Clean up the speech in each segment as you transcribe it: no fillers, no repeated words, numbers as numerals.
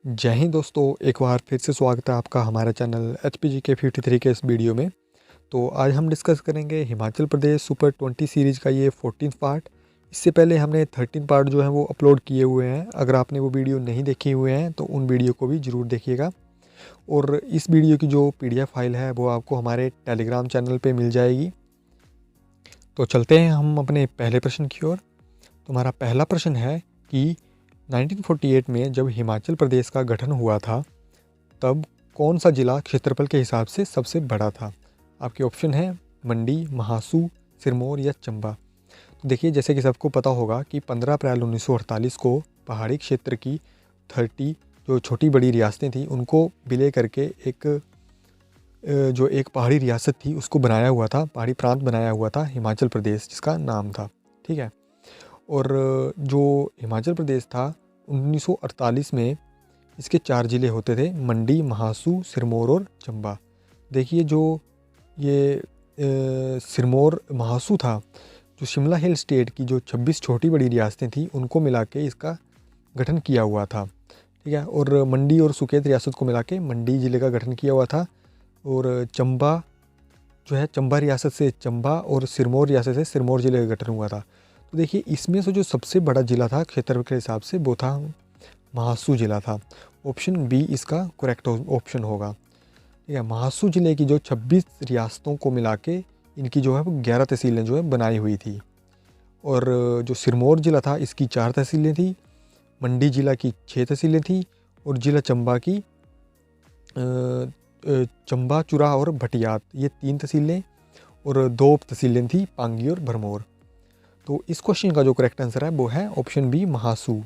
जय हिंद दोस्तों, एक बार फिर से स्वागत है आपका हमारे चैनल HPGK53 के इस वीडियो में। तो आज हम डिस्कस करेंगे हिमाचल प्रदेश सुपर 20 सीरीज़ का ये 14th पार्ट। इससे पहले हमने 13 पार्ट जो है वो अपलोड किए हुए हैं। अगर आपने वो वीडियो नहीं देखे हुए हैं तो उन वीडियो को भी ज़रूर देखिएगा। और इस वीडियो की जो PDF फाइल है वो आपको हमारे टेलीग्राम चैनल पर मिल जाएगी। तो चलते हैं हम अपने पहले प्रश्न की ओर। तो हमारा पहला प्रश्न है कि 1948 में जब हिमाचल प्रदेश का गठन हुआ था तब कौन सा जिला क्षेत्रफल के हिसाब से सबसे बड़ा था। आपके ऑप्शन है मंडी, महासू, सिरमौर या चंबा। तो देखिए, जैसे कि सबको पता होगा कि 15 अप्रैल 1948 को पहाड़ी क्षेत्र की 30 जो छोटी बड़ी रियासतें थी उनको विलय करके एक पहाड़ी रियासत थी उसको बनाया हुआ था, पहाड़ी प्रांत बनाया हुआ था हिमाचल प्रदेश, जिसका नाम था। ठीक है। और जो हिमाचल प्रदेश था 1948 में इसके 4 ज़िले होते थे, मंडी, महासू, सिरमौर और चंबा। देखिए, जो ये सिरमौर महासू था, जो शिमला हिल स्टेट की जो 26 छोटी बड़ी रियासतें थी उनको मिला के इसका गठन किया हुआ था। ठीक है। और मंडी और सुकेत रियासत को मिला के मंडी ज़िले का गठन किया हुआ था। और चंबा जो है, चंबा रियासत से चंबा और सिरमौर रियासत से सिरमौर ज़िले का गठन हुआ था। तो देखिए, इसमें से जो सबसे बड़ा ज़िला था क्षेत्रफल के हिसाब से वो था महासू ज़िला था। ऑप्शन बी इसका करेक्ट ऑप्शन होगा। ठीक है। महासू ज़िले की जो 26 रियासतों को मिला के इनकी जो है वो 11 तहसीलें जो है बनाई हुई थी। और जो सिरमौर ज़िला था इसकी 4 तहसीलें थी, मंडी ज़िला की 6 तहसीलें थी और ज़िला चंबा की चंबा, चुरा और भटियात, ये 3 तहसीलें और 2 तहसीलें थी, पांगी और भरमौर। तो इस क्वेश्चन का जो करेक्ट आंसर है वो है ऑप्शन बी, महासू।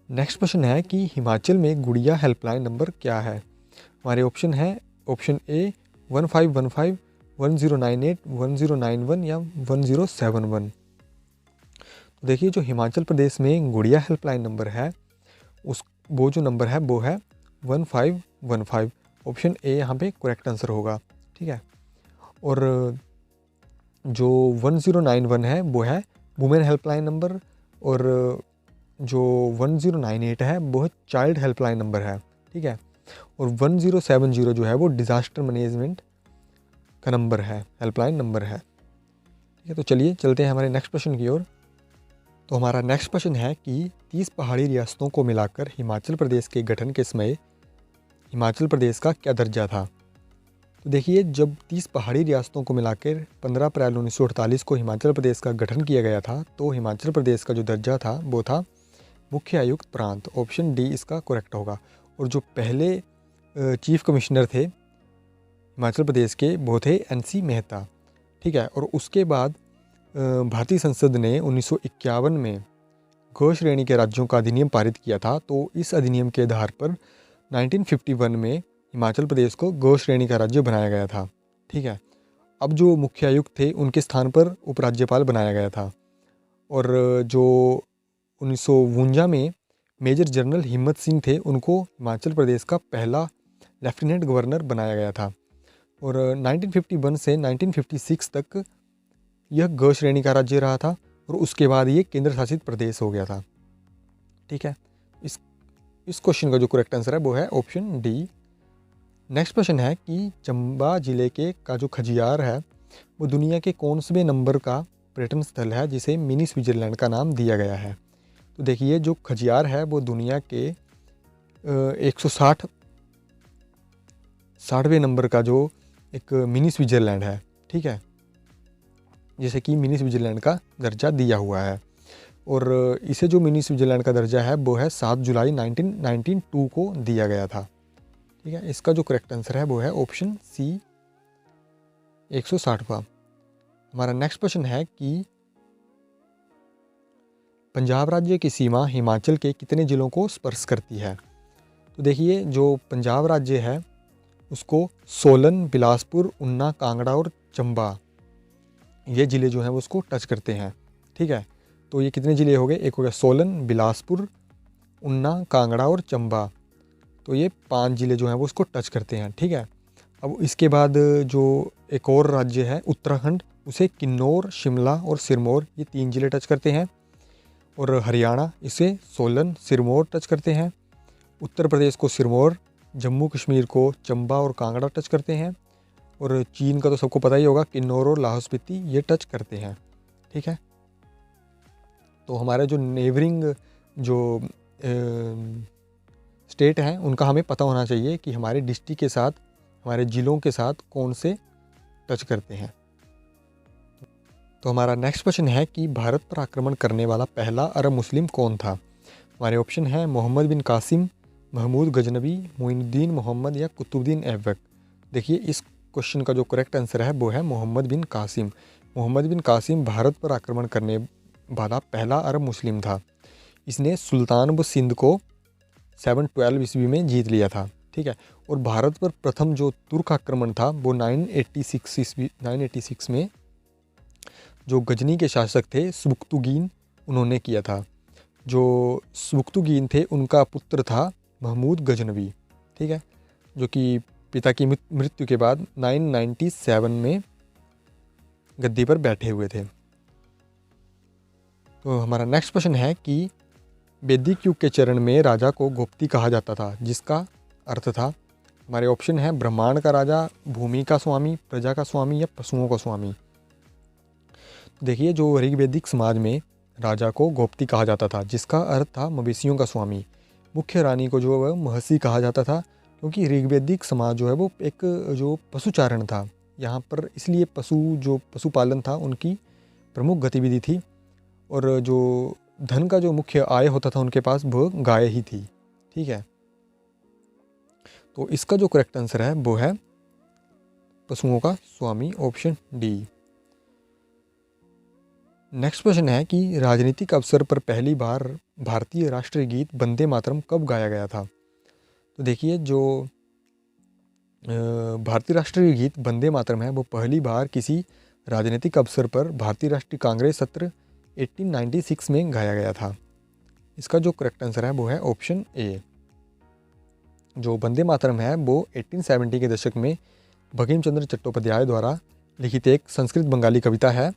नेक्स्ट प्रश्न है कि हिमाचल में गुड़िया हेल्पलाइन नंबर क्या है। हमारे ऑप्शन है ऑप्शन ए 1515, 1098, 1091 या 1071। तो देखिए, जो हिमाचल प्रदेश में गुड़िया हेल्पलाइन नंबर है वो जो नंबर है वो है 1515। ऑप्शन ए यहाँ पे करेक्ट आंसर होगा। ठीक है। और जो 1091 है वो है वुमेन हेल्पलाइन नंबर, और जो 1098 है वो है चाइल्ड हेल्पलाइन नंबर है। ठीक है। और 1070 जो है वो डिज़ास्टर मैनेजमेंट का नंबर है, हेल्पलाइन नंबर है। ठीक है। तो चलिए चलते हैं हमारे नेक्स्ट प्रश्न की ओर। तो हमारा नेक्स्ट प्रश्न है कि 30 पहाड़ी रियासतों को मिलाकर हिमाचल प्रदेश के गठन के समय हिमाचल प्रदेश का क्या दर्जा था। तो देखिए, जब 30 पहाड़ी रियासतों को मिलाकर 15 अप्रैल 1948 को हिमाचल प्रदेश का गठन किया गया था तो हिमाचल प्रदेश का जो दर्जा था वो था मुख्य आयुक्त प्रांत। ऑप्शन डी इसका करेक्ट होगा। और जो पहले चीफ कमिश्नर थे हिमाचल प्रदेश के वो थे NC मेहता। ठीक है। और उसके बाद भारतीय संसद ने 1951 में गौ श्रेणी के राज्यों का अधिनियम पारित किया था। तो इस अधिनियम के आधार पर 1951 में हिमाचल प्रदेश को गौ श्रेणी का राज्य बनाया गया था। ठीक है। अब जो मुख्य आयुक्त थे उनके स्थान पर उपराज्यपाल बनाया गया था। और जो 1952 में मेजर जनरल हिम्मत सिंह थे उनको हिमाचल प्रदेश का पहला लेफ्टिनेंट गवर्नर बनाया गया था। और 1951 से 1956 तक यह गौ श्रेणी का राज्य रहा था और उसके बाद ये केंद्र शासित प्रदेश हो गया था। ठीक है। इस क्वेश्चन का जो करेक्ट आंसर है वो है ऑप्शन डी। नेक्स्ट प्रश्न है कि चंबा जिले का जो खजियार है वो दुनिया के कौन-से नंबर का पर्यटन स्थल है जिसे मिनी स्विट्जरलैंड का नाम दिया गया है। तो देखिए, जो खजियार है वो दुनिया के 160वें नंबर का जो एक मिनी स्विट्जरलैंड है। ठीक है। जैसे कि मिनी स्विट्जरलैंड का दर्जा दिया हुआ है। और इसे जो मिनी स्विट्जरलैंड का दर्जा है वो है 7 जुलाई 1992 को दिया गया था। ठीक है। इसका जो करेक्ट आंसर है वो है ऑप्शन सी, 160वां। हमारा नेक्स्ट प्रश्न है कि पंजाब राज्य की सीमा हिमाचल के कितने ज़िलों को स्पर्श करती है। तो देखिए, जो पंजाब राज्य है उसको सोलन, बिलासपुर, ऊना, कांगड़ा और चंबा, ये ज़िले जो हैं वो उसको टच करते हैं। ठीक है। तो ये कितने ज़िले हो गए, एक हो गया सोलन, बिलासपुर, ऊना, कांगड़ा और चंबा। तो ये 5 ज़िले जो हैं वो उसको टच करते हैं। ठीक है। अब इसके बाद जो एक और राज्य है उत्तराखंड, उसे किन्नौर, शिमला और सिरमौर, ये 3 ज़िले टच करते हैं। और हरियाणा, इसे सोलन, सिरमौर टच करते हैं। उत्तर प्रदेश को सिरमौर, जम्मू कश्मीर को चंबा और कांगड़ा टच करते हैं, और चीन का तो सबको पता ही होगा, किन्नौर और लाहौल स्पीति ये टच करते हैं। ठीक है, तो हमारे जो नेबरिंग जो स्टेट हैं उनका हमें पता होना चाहिए कि हमारे डिस्ट्रिक्ट के साथ, हमारे ज़िलों के साथ कौन से टच करते हैं। तो हमारा नेक्स्ट क्वेश्चन है कि भारत पर आक्रमण करने वाला पहला अरब मुस्लिम कौन था। हमारे ऑप्शन है मोहम्मद बिन कासिम, महमूद गजनबी, मोइनुद्दीन मोहम्मद या कुतुबुद्दीन ऐबक। देखिए इस क्वेश्चन का जो करेक्ट आंसर है वो है मोहम्मद बिन कासिम। मोहम्मद बिन कासिम भारत पर आक्रमण करने वाला पहला अरब मुस्लिम था। इसने सुल्तान ब सिंध को 712 ईस्वी में जीत लिया था। ठीक है, और भारत पर प्रथम जो तुर्क आक्रमण था वो 986 में जो गजनी के शासक थे सुबुक्तुगीन, उन्होंने किया था। जो सुबुक्तुगीन थे उनका पुत्र था महमूद गजनवी। ठीक है, जो कि पिता की मृत्यु के बाद 997 में गद्दी पर बैठे हुए थे। तो हमारा नेक्स्ट क्वेश्चन है कि वैदिक युग के चरण में राजा को गोप्ती कहा जाता था, जिसका अर्थ था। हमारे ऑप्शन है ब्रह्मांड का राजा, भूमि का स्वामी, प्रजा का स्वामी या पशुओं का स्वामी। देखिए जो ऋग्वैदिक समाज में राजा को गोप्ती कहा जाता था, जिसका अर्थ था मवेशियों का स्वामी। मुख्य रानी को जो है महर्षि कहा जाता था, क्योंकि ऋग्वैदिक समाज जो है वो एक जो पशुचारण था यहाँ पर, इसलिए पशुपालन था उनकी प्रमुख गतिविधि थी। और जो धन का जो मुख्य आय होता था उनके पास वो गाय ही थी। ठीक है, तो इसका जो करेक्ट आंसर है वो है पशुओं का स्वामी, ऑप्शन डी। नेक्स्ट क्वेश्चन है कि राजनीतिक अवसर पर पहली बार भारतीय राष्ट्रीय गीत वंदे मातरम कब गाया गया था। तो देखिए जो भारतीय राष्ट्रीय गीत वंदे मातरम है वो पहली बार किसी राजनीतिक अवसर पर भारतीय राष्ट्रीय कांग्रेस सत्र 1896 में गाया गया था। इसका जो करेक्ट आंसर है वो है ऑप्शन ए। जो वंदे मातरम है वो 1870 के दशक में बंकिम चंद्र चट्टोपाध्याय द्वारा लिखित एक संस्कृत बंगाली कविता है,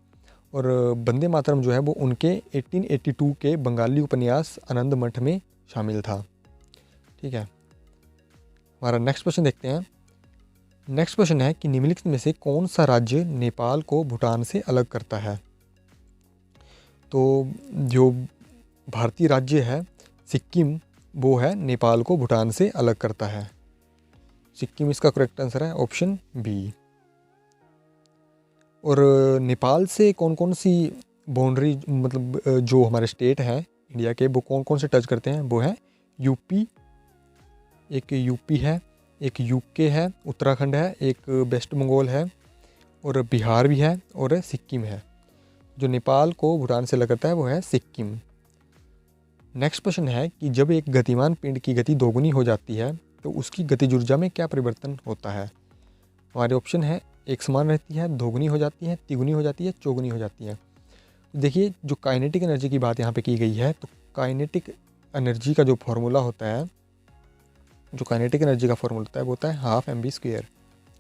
और वंदे मातरम जो है वो उनके 1882 के बंगाली उपन्यास आनंद मठ में शामिल था। ठीक है, हमारा नेक्स्ट क्वेश्चन देखते हैं। नेक्स्ट क्वेश्चन है कि निम्नलिखित में से कौन सा राज्य नेपाल को भूटान से अलग करता है। तो जो भारतीय राज्य है सिक्किम, वो है नेपाल को भूटान से अलग करता है। सिक्किम इसका करेक्ट आंसर है, ऑप्शन बी। और नेपाल से कौन कौन सी बाउंड्री, मतलब जो हमारे स्टेट हैं इंडिया के, वो कौन कौन से टच करते हैं, वो है यूपी, एक यूपी है, एक यूके है, उत्तराखंड है, एक वेस्ट बंगाल है, और बिहार भी है, और सिक्किम है। जो नेपाल को भूटान से अलग करता है वो है सिक्किम। नेक्स्ट क्वेश्चन है कि जब एक गतिमान पिंड की गति दोगुनी हो जाती है तो उसकी गतिज ऊर्जा में क्या परिवर्तन होता है। हमारे ऑप्शन है एक समान रहती है, दोगुनी हो जाती है, तिगुनी हो जाती है, चौगुनी हो जाती है। देखिए जो काइनेटिक एनर्जी की बात यहाँ पे की गई है, तो काइनेटिक एनर्जी का जो फॉर्मूला होता है, जो काइनेटिक एनर्जी का फॉर्मूला होता है वो होता है हाफ mv²।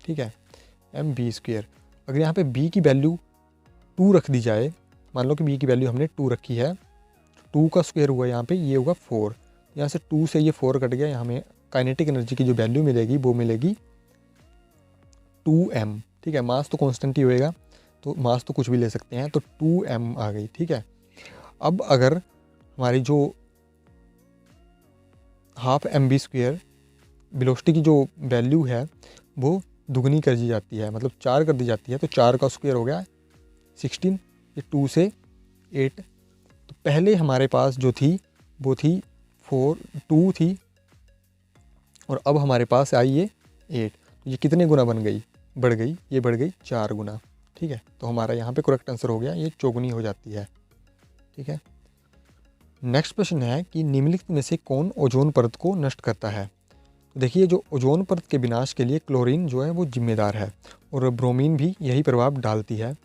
ठीक है, mv²। अगर यहाँ पे b की वैल्यू 2 रख दी जाए, मान लो कि b की वैल्यू हमने 2 रखी है, 2 का स्क्वायर हुआ यहाँ पे, ये होगा 4। यहाँ से 2 से ये 4 कट गया, यहाँ हमें काइनेटिक एनर्जी की जो वैल्यू मिलेगी वो मिलेगी 2m। ठीक है, मास तो कांस्टेंट ही होएगा, तो मास तो कुछ भी ले सकते हैं, तो 2m आ गई। ठीक है, अब अगर हमारी जो हाफ mv² वेलोसिटी की जो वैल्यू है वो दुगनी कर दी जाती है, मतलब 4 कर दी जाती है, तो 4 का स्क्वायर हो गया 16, ये 2 से 8। तो पहले हमारे पास जो थी वो थी 2 थी, और अब हमारे पास आई ये 8। तो ये कितने गुना बन गई, बढ़ गई, ये बढ़ गई 4 गुना। ठीक है, तो हमारा यहाँ पे करेक्ट आंसर हो गया, ये चौगुनी हो जाती है। ठीक है, नेक्स्ट क्वेश्चन है कि निम्नलिखित में से कौन ओजोन परत को नष्ट करता है। तो देखिए जो ओजोन परत के विनाश के लिए क्लोरीन जो है वो जिम्मेदार है, और ब्रोमीन भी यही प्रभाव डालती है।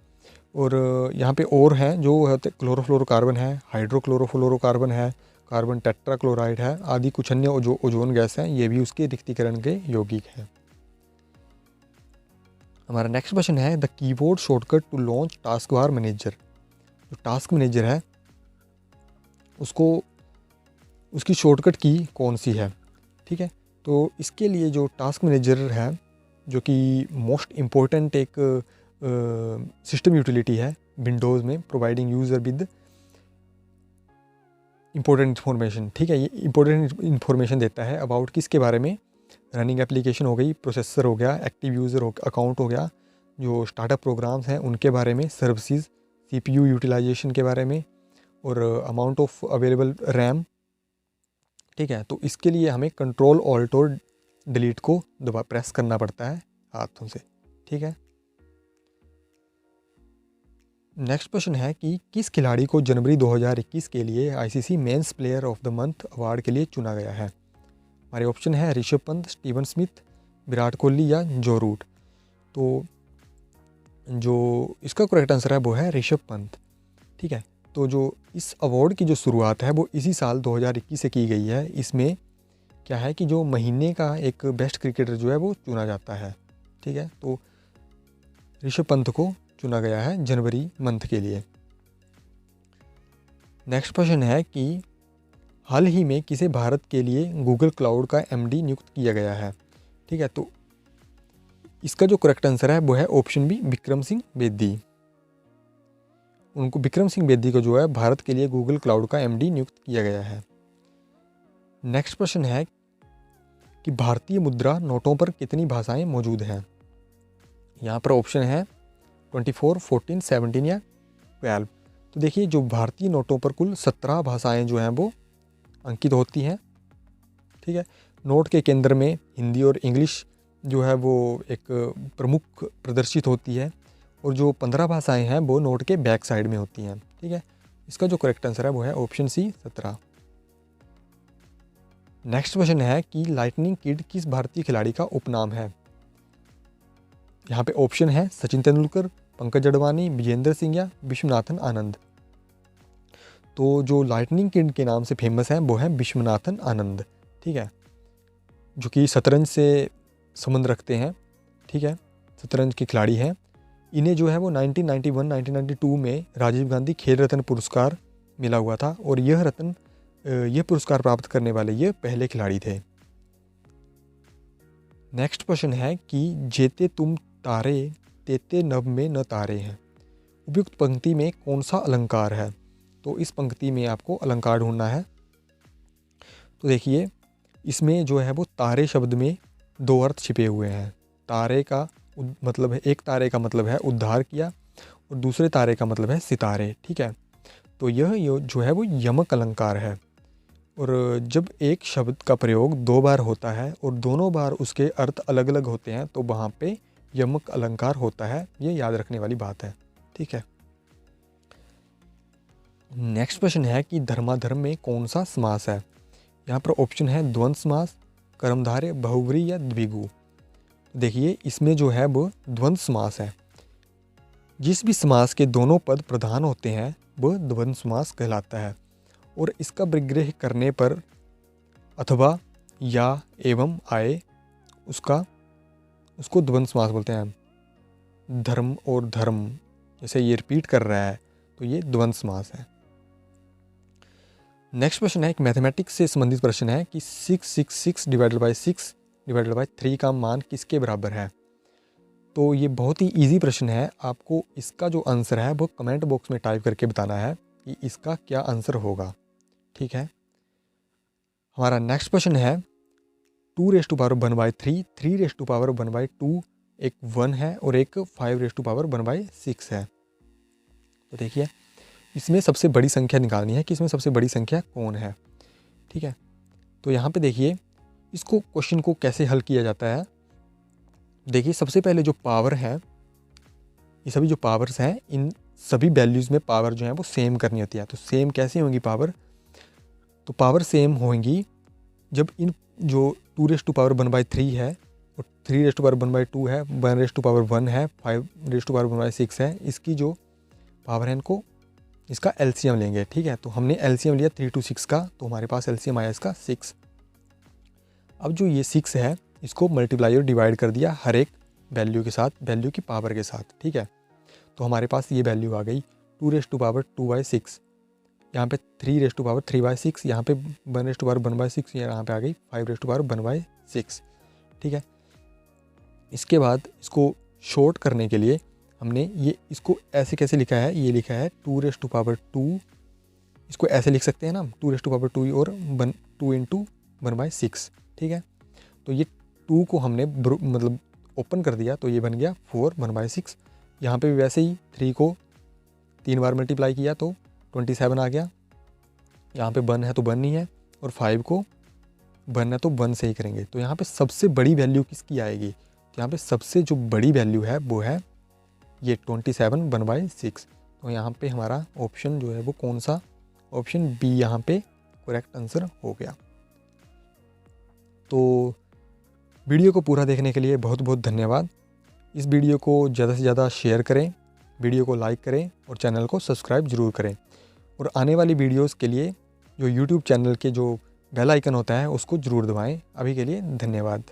और यहाँ पे और हैं जो होते क्लोरोफ्लोरोकार्बन है, हाइड्रोक्लोरोफ्लोरोकार्बन है, कार्बन टेट्राक्लोराइड है, आदि कुछ अन्य जो ओजोन गैस हैं ये भी उसके रिक्तीकरण के यौगिक हैं। हमारा नेक्स्ट क्वेश्चन है the keyboard shortcut to launch task bar manager. जो टास्क मैनेजर है उसको उसकी शॉर्टकट की कौन सी है। ठीक है। तो इसके लिए जो टास्क मैनेजर है, जो कि मोस्ट इम्पोर्टेंट एक सिस्टम यूटिलिटी है विंडोज़ में, providing user with important information, ठीक है। ये इम्पोर्टेंट इन्फॉर्मेशन देता है अबाउट किसके बारे में, रनिंग एप्लीकेशन हो गई, प्रोसेसर हो गया, एक्टिव यूज़र अकाउंट हो गया, जो स्टार्टअप प्रोग्राम्स हैं उनके बारे में, सर्विसेज, CPU यूटिलाइजेशन के बारे में, और अमाउंट ऑफ अवेलेबल रैम, ठीक है। तो इसके लिए हमें कंट्रोल ऑल्ट और डिलीट को दबा प्रेस करना पड़ता है हाथों से, ठीक है। नेक्स्ट क्वेश्चन है कि किस खिलाड़ी को जनवरी 2021 के लिए ICC men's player of the month award के लिए चुना गया है। हमारे ऑप्शन है ऋषभ पंत, स्टीवन स्मिथ, विराट कोहली या जो रूट। तो जो इसका करेक्ट आंसर है वो है ऋषभ पंत, ठीक है। तो जो इस अवार्ड की जो शुरुआत है वो इसी साल 2021 से की गई है। इसमें क्या है कि जो महीने का एक बेस्ट क्रिकेटर जो है वो चुना जाता है, ठीक है। तो ऋषभ पंत को चुना गया है जनवरी मंथ के लिए। नेक्स्ट क्वेश्चन है कि हाल ही में किसे भारत के लिए गूगल क्लाउड का MD नियुक्त किया गया है, ठीक है। तो इसका जो करेक्ट आंसर है वो है ऑप्शन बी, विक्रम सिंह बेदी। उनको विक्रम सिंह बेदी को जो है भारत के लिए गूगल क्लाउड का MD नियुक्त किया गया है। नेक्स्ट प्रश्न है कि भारतीय मुद्रा नोटों पर कितनी भाषाएं मौजूद हैं। यहाँ पर ऑप्शन है 24, 14, 17 या 12। तो देखिए जो भारतीय नोटों पर कुल 17 भाषाएं जो हैं वो अंकित होती हैं, ठीक है। नोट के केंद्र में हिंदी और इंग्लिश जो है वो एक प्रमुख प्रदर्शित होती है, और जो 15 भाषाएं हैं वो नोट के बैक साइड में होती हैं, ठीक है। इसका जो करेक्ट आंसर है वो है ऑप्शन सी, 17। नेक्स्ट क्वेश्चन है कि लाइटनिंग किड किस भारतीय खिलाड़ी का उपनाम है। यहाँ पे ऑप्शन है सचिन तेंदुलकर, पंकज अडवाणी, विजेंद्र सिंह या विश्वनाथन आनंद। तो जो लाइटनिंग किड के नाम से फेमस है वो है विश्वनाथन आनंद, ठीक है, जो कि शतरंज से संबंध रखते हैं, ठीक है, शतरंज के खिलाड़ी हैं। इन्हें जो है वो 1991, 1992 में राजीव गांधी खेल रत्न पुरस्कार मिला हुआ था, और यह पुरस्कार प्राप्त करने वाले ये पहले खिलाड़ी थे। नेक्स्ट क्वेश्चन है कि जेते तुम तारे तेते नभ में न तारे हैं। उपयुक्त पंक्ति में कौन सा अलंकार है। तो इस पंक्ति में आपको अलंकार ढूंढना है। तो देखिए इसमें जो है वो तारे शब्द में दो अर्थ छिपे हुए हैं। तारे का मतलब है, एक तारे का मतलब है उद्धार किया, और दूसरे तारे का मतलब है सितारे, ठीक है। तो यह जो है वो यमक अलंकार है, और जब एक शब्द का प्रयोग दो बार होता है और दोनों बार उसके अर्थ अलग अलग होते हैं तो वहाँ पे यमक अलंकार होता है। ये याद रखने वाली बात है, ठीक है। नेक्स्ट क्वेश्चन है कि धर्माधर्म में कौन सा समास है। यहाँ पर ऑप्शन है द्वंद्व समास, कर्मधारय, बहुव्रीहि या द्विगु। देखिए इसमें जो है वो द्वंद्व समास है। जिस भी समास के दोनों पद प्रधान होते हैं वह द्वंद्व समास कहलाता है, और इसका विग्रह करने पर अथवा या एवं आए उसको द्वंद्व समास बोलते हैं। धर्म और धर्म जैसे ये रिपीट कर रहा है तो ये द्वंद्व समास है। नेक्स्ट क्वेश्चन है एक मैथमेटिक्स से संबंधित प्रश्न है कि 666 डिवाइडेड बाई 6 डिवाइडेड बाई 3 का मान किसके बराबर है। तो ये बहुत ही इजी प्रश्न है। आपको इसका जो आंसर है वो कमेंट बॉक्स में टाइप करके बताना है कि इसका क्या आंसर होगा, ठीक है। हमारा नेक्स्ट क्वेश्चन है 2⁻1/3, 3⁻1/2, एक 1 है और एक 5⁻1/6 है। तो देखिए इसमें सबसे बड़ी संख्या निकालनी है कि इसमें सबसे बड़ी संख्या कौन है, ठीक है। तो यहाँ पे देखिए इसको क्वेश्चन को कैसे हल किया जाता है। देखिए सबसे पहले जो पावर है, ये सभी जो पावर्स हैं इन सभी वैल्यूज़ में पावर जो है वो सेम करनी होती है। तो सेम कैसे होंगी पावर, तो पावर सेम होंगी जब इन जो 2⁻1/3 है और 3⁻1/2 है, 1⁻1 है, 5⁻1/6 है, इसकी जो पावर है इनको इसका एलसीएम लेंगे, ठीक है। तो हमने एलसीएम लिया 3 to 6 का, तो हमारे पास एलसीएम आया इसका 6। अब जो ये 6 है इसको मल्टीप्लाई और डिवाइड कर दिया हर एक वैल्यू के साथ, वैल्यू की पावर के साथ, ठीक है। तो हमारे पास ये वैल्यू आ गई 2⁻2/6। यहाँ पे 3^3/6, यहाँ पे 1^1/6, यहाँ पे आ गई 5^1/6। ठीक है, इसके बाद इसको शॉर्ट करने के लिए हमने ये इसको ऐसे कैसे लिखा है, ये लिखा है 2^2, इसको ऐसे लिख सकते हैं ना 2^2 और 2 × 1/6। ठीक है, तो ये 2 को हमने मतलब ओपन कर दिया तो ये बन गया 4 1/6। यहाँ पे भी वैसे ही 3 को 3 बार मल्टीप्लाई किया तो 27 आ गया। यहाँ पे 1 है तो 1 नहीं है, और 5 को 1 है तो 1 से ही करेंगे। तो यहाँ पे सबसे बड़ी वैल्यू किसकी आएगी, तो यहाँ पे सबसे जो बड़ी वैल्यू है वो है ये 27 1/6। तो यहाँ पे हमारा ऑप्शन जो है वो कौन सा, ऑप्शन बी यहाँ पे करेक्ट आंसर हो गया। तो वीडियो को पूरा देखने के लिए बहुत बहुत धन्यवाद। इस वीडियो को ज़्यादा से ज़्यादा शेयर करें, वीडियो को लाइक करें और चैनल को सब्सक्राइब ज़रूर करें। और आने वाली वीडियोस के लिए जो यूट्यूब चैनल के जो बेल आइकन होता है उसको ज़रूर दबाएं। अभी के लिए धन्यवाद।